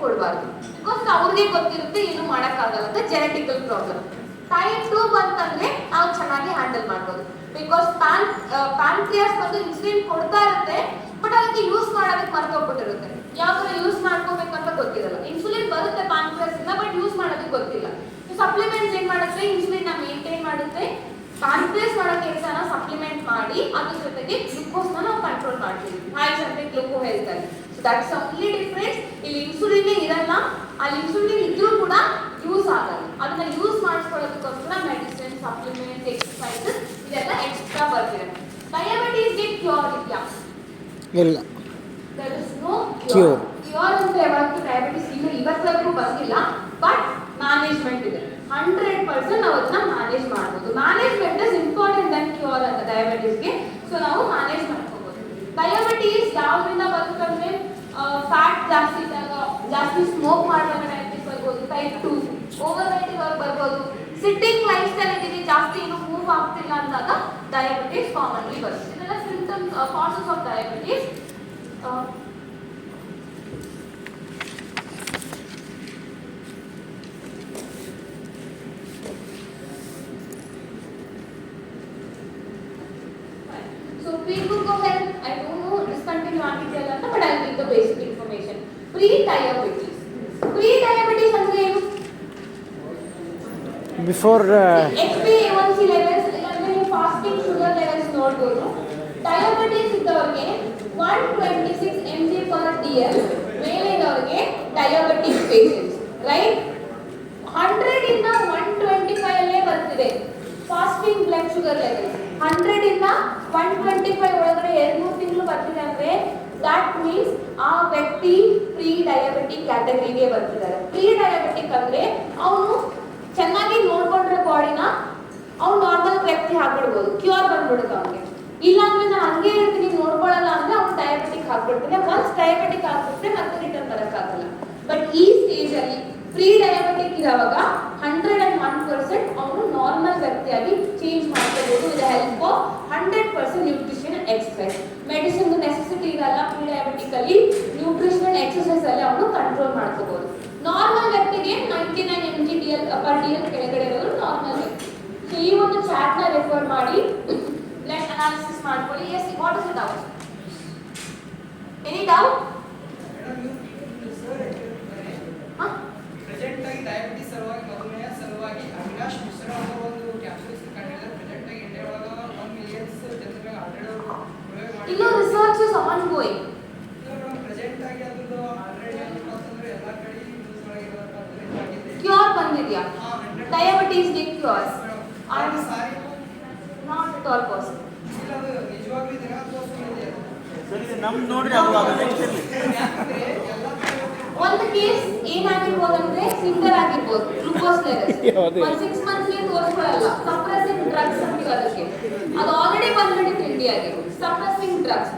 ಕೊಡಬಾರ್ದು. ಬಿಕಾಸ್ ಅವ್ರಿಗೆ ಗೊತ್ತಿರುತ್ತೆ ಏನು ಮಾಡೋಕ್ಕಾಗಲ್ಲ ಅಂತ, ಜೆನೆಟಿಕಲ್ ಪ್ರಾಬ್ಲಮ್. ಟೈಪ್ 2 ಬಂತಂದ್ರೆ ನಾವು ಚೆನ್ನಾಗಿ ಹ್ಯಾಂಡಲ್ ಮಾಡ್ಬೋದು. ಬಿಕಾಸ್ ಪ್ಯಾನ್ಕ್ರಿಯಾಸ್ ಬಂದು ಇನ್ಸುಲಿನ್ ಕೊಡ್ತಾ ಇರುತ್ತೆ, ಬಟ್ ಅದಕ್ಕೆ ಯೂಸ್ ಮಾಡೋದಕ್ಕೆ ಮರ್ತೋಗ್ಬಿಟ್ಟಿರುತ್ತೆ. ಯಾವ ಥರ ಯೂಸ್ ಮಾಡ್ಕೋಬೇಕಂತ ಗೊತ್ತಿರಲ್ಲ. ಇನ್ಸುಲಿನ್ ಬರುತ್ತೆ ಪ್ಯಾನ್ಕ್ರಿಯಾಸ್ ಇಂದ, ಬಟ್ ಯೂಸ್ ಮಾಡೋದಕ್ಕೆ ಗೊತ್ತಿಲ್ಲ. ಸಪ್ಲಿಮೆಂಟ್ಸ್ ಏನ್ ಮಾಡುತ್ತೆ, ಇನ್ಸುಲಿನ್ ಮೇಂಟೈನ್ ಮಾಡುತ್ತೆ. ಪ್ಯಾನ್ಕ್ರಿಯಾಸ್ ಮಾಡೋ ಕೆಲಸನ ಸಪ್ಲಿಮೆಂಟ್ ಮಾಡಿ ಅದ್ರ ಜೊತೆಗೆ ಗ್ಲೂಕೋಸ್ನ ನಾವು ಕಂಟ್ರೋಲ್ ಮಾಡ್ತೀವಿ, ಹೈ ಜಂಟ್ರಿಕ್ ಗ್ಲೂಕೋ ಹೆಲ್ತ್ ಅಲ್ಲಿ. So that's only difference. ಇಲ್ಲಿ ಇನ್ಸುಲಿನ್ ಇರಲ್ಲ, ಅಲ್ಲಿ ಇನ್ಸುಲಿನ್ ಇದ್ರೂ ಕೂಡ ಯೂಸ್ ಆಗಲ್ಲ. ಅದನ್ನ ಯೂಸ್ ಮಾಡಿಸ್ಕೊಳ್ಳೋದಕ್ಕೋಸ್ಕರ ಮೆಡಿಸಿನ್, ಸಪ್ಲಿಮೆಂಟ್, ಎಕ್ಸರ್ಸೈಸಸ್ ಇದೆಲ್ಲ ಎಕ್ಸ್ಟ್ರಾ ಬರ್ತಿದೆ. ಡಯಾಬಿಟೀಸ್ಗೆ ಕ್ಯೂರ್ ಇದೆಯಾ? ಇಲ್ಲ. There is no cure. Cure ಅಂತ ಯಾವತ್ತೂ ಡಯಾಬಿಟೀಸ್ ಇಲ್ಲ, ಇವತ್ತವರೆಗೂ ಬಂದಿಲ್ಲ. ಬಟ್ ಮ್ಯಾನೇಜ್ಮೆಂಟ್ ಇದೆ. 100% ನಾವು ಅದನ್ನ ಮ್ಯಾನೇಜ್ ಮಾಡ್ಬೋದು. Management is important than cure ಅಂತ ಡಯಾಬಿಟೀಸ್ಗೆ. ಸೊ ನಾವು ಮ್ಯಾನೇಜ್ ಮಾಡ್ಕೋಬಹುದು. ಡಯಾಬಿಟೀಸ್ ಯಾವ್ದ್ರಿಂದ ಬರುತ್ತಂದ್ರೆ ಫ್ಯಾಟ್ ಜಾಸ್ತಿ ಇದ್ದಾಗ, ಜಾಸ್ತಿ ಸ್ಮೋಕ್ ಮಾಡುವಾಗ ಡಯಾಬಿಟೀಸ್ ಬರ್ಬೋದು. ಟೈಪ್ 2 ಓವರ್ ವೇಟ್ ಇರೋರು ಬರ್ಬೋದು. ಸಿಟ್ಟಿಂಗ್ ಲೈಫ್ ಸ್ಟೈಲ್ ಇದೀವಿ, ಜಾಸ್ತಿ ಏನು ಮೂವ್ ಆಗ್ತಿಲ್ಲ ಅಂದಾಗ ಡಯಾಬಿಟೀಸ್ ಕಾಮನ್ಲಿ ಬರುತ್ತೆ. ಇದೆಲ್ಲ symptoms, causes of diabetes. So pre-glucose health, I don't know discontinue ಆಗಿದೆಯಲ್ಲ ಅಂತ, but I'll give the basic information. Pre-diabetes. Pre-diabetes ಅಂದ್ರೆ ಏನು? Before HbA1c levels ಅಂದ್ರೆ ನೀವು ಫಾಸ್ಟಿಂಗ್ ಶುಗರ್ ಲೆವೆಲ್ಸ್ ನೋಡಬಹುದು. ಡಯಾಬಿಟಿಸ್ ಇದ್ದವರಿಗೆ 126 mg/dl ಮೇಲೆ ಇದ್ದವರಿಗೆ ಡಯಾಬಿಟಿಕ್ ಪೇಷಂಟ್ಸ್, ರೈಟ್? 100 ಇಂದ 125 ಅಲ್ಲೇ ಬರ್ತಿದೆ ಫಾಸ್ಟಿಂಗ್ ಬ್ಲಡ್ ಶುಗರ್ ಲೆವೆಲ್. 100 ಇಂದ 125 ಒಳಗಡೆ 2-3 ತಿಂಗಳು ಬರ್ತಿದೆ ಅಂದ್ರೆ ದಟ್ ಮೀನ್ಸ್ ಆ ವ್ಯಕ್ತಿ ಪ್ರೀ ಡಯಾಬಿಟಿಕ್ ಕ್ಯಾಟಗರಿಗೆ ಬರ್ತಿದ್ದಾರೆ. ಪ್ರೀ ಡಯಾಬಿಟಿಕ್ ಅಂದ್ರೆ ಅವನು ಚೆನ್ನಾಗಿ ನೋಡ್ಕೊಂಡ್ರೆ ಬಾಡಿನ ಅವ್ನು ನಾರ್ಮಲ್ ವ್ಯಕ್ತಿ ಹಾಕ್ಬಿಡ್ಬೋದು, ಕ್ಯೂರ್ ಬಂದ್ಬಿಡುತ್ತೆ ಅವನಿಗೆ. ಇಲ್ಲ ಅಂದ್ರೆ ನಾನು ಹಂಗೆ ಹೇಳ್ತೀನಿ ನೋಡ್ಕೊಳ್ಳಲ್ಲ ಅಂದ್ರೆ ಅವ್ನು ಡಯಾಬಿಟಿಕ್ ಹಾಕ್ಬಿಡ್ತೀನಿ. ಒನ್ಸ್ ಡಯಾಬಿಟಿಕ್ ಆಗ್ಬಿಟ್ರೆ ಮತ್ತೆ ರಿಟರ್ನ್ ಬರೋಕ್ಕಾಗಲ್ಲ. ಬಟ್ ಈ ಸ್ಟೇಜ್ ಅಲ್ಲಿ ಪ್ರೀ ಡಯಾಬಿಟಿಕ್ ಇರುವಾಗ 101% ಅವನು ನಾರ್ಮಲ್ ವ್ಯಕ್ತಿಯಾಗಿ ಚೇಂಜ್ ಮಾಡ್ಕೋಬಹುದು with the help of 100% nutrition and exercise. Medicine necessity ಇರಲ್ಲ ಪ್ರೀ ಡಯಾಬಿಟಿಕ್ ಅಲ್ಲಿ. ನ್ಯೂಟ್ರಿಷನ್ ಅಂಡ್ ಎಕ್ಸರ್ಸೈಸ್ ಅಲ್ಲಿ ಅವನು ಕಂಟ್ರೋಲ್ ಮಾಡ್ಕೋಬಹುದು. ನಾರ್ಮಲ್ ವ್ಯಕ್ತಿಗೆ 99 mg/dl ಕೆಳಗಡೆ ಇರೋದು ನಾರ್ಮಲ್ ವ್ಯಕ್ತಿ. ಸೊ ಈ ಒಂದು ಚಾರ್ಟ್ ನ ರೆಫರ್ ಮಾಡಿ ಬ್ಲಡ್ ಅನಾಲಿಸಿಸ್ ಮಾಡ್ಕೊಳ್ಳಿ. Yes, what is the doubt? Any doubt? Present ಆಗಿ ಡಯಾಬಿಟಿಸ್ ಸಲುವಾಗಿ, ಮಧುಮೇಹ ಸಲುವಾಗಿ ಅವಿನಾಶ್ ಮಿಶ್ರ ಅನ್ನೋ ಒಂದು ಕ್ಯಾಪ್ಸೂಲ್ಸ್ ಕಂಡಿದ್ದಾರೆ. ಪ್ರೆಸೆಂಟ್ ಆಗಿ ಇಂಡಿಯಾ ಒಳಗ 1 ಮಿಲಿಯನ್ ಜನರಿಗೆ ಆಲ್ರೆಡಿ ಪ್ರಯೋಗ ಮಾಡಿ. ಇನ್ನು research is on going. Present ಆಗಿ ಅದು ಆಲ್ರೆಡಿ ಅಂತಂದ್ರೆ ಎಲ್ಲಾ ಕಡೆ ನ್ಯೂಸ್ ಒಳಗೆ ಇರೋದು ಕ್ಯೂರ್ ಬಂದಿದ್ಯಾ? ಡಯಾಬಿಟಿಸ್ ಗೆ ಕ್ಯೂರ್ ಅದು sorry not at all possible. ಇಲ್ಲ, ಅದು ನಿಜವಾಗ್ಲೂ ದಿನ ತೋರಿಸ್ಕೊಂಡಿದೆ. ಸರಿ, ನಮ್ ನೋಡ್ರಿ ಅದು ನೆಕ್ಸ್ಟ್ ಇರಲಿ. ಯಾಕಂದ್ರೆ ಎಲ್ಲ ಒಂದು ಕೇಸ್ ಏನಾಗಿರ್ಬೋದಂದ್ರೆ ಸಿಂಗರ್ ಆಗಿರ್ಬೋದು, ಗ್ಲೂಕೋಸ್ ಲೆವೆಲ್ಸ್ 6 ಮಂತ್ಸ್ಗೆ ತೋರಿಸ್ಕೊಳ್ಳಲ್ಲ. ಸಪ್ರೆಸಿಂಗ್ ಡ್ರಗ್ಸ್ ಅಂತೀವಿ ಅದಕ್ಕೆ. ಅದು ಆಲ್ರೆಡಿ ಬಂದ್ಬಿಟ್ಟಿತ್ತು ಇಂಡಿಯಾಗೆ, ಸಪ್ರೆಸಿಂಗ್ ಡ್ರಗ್ಸ್.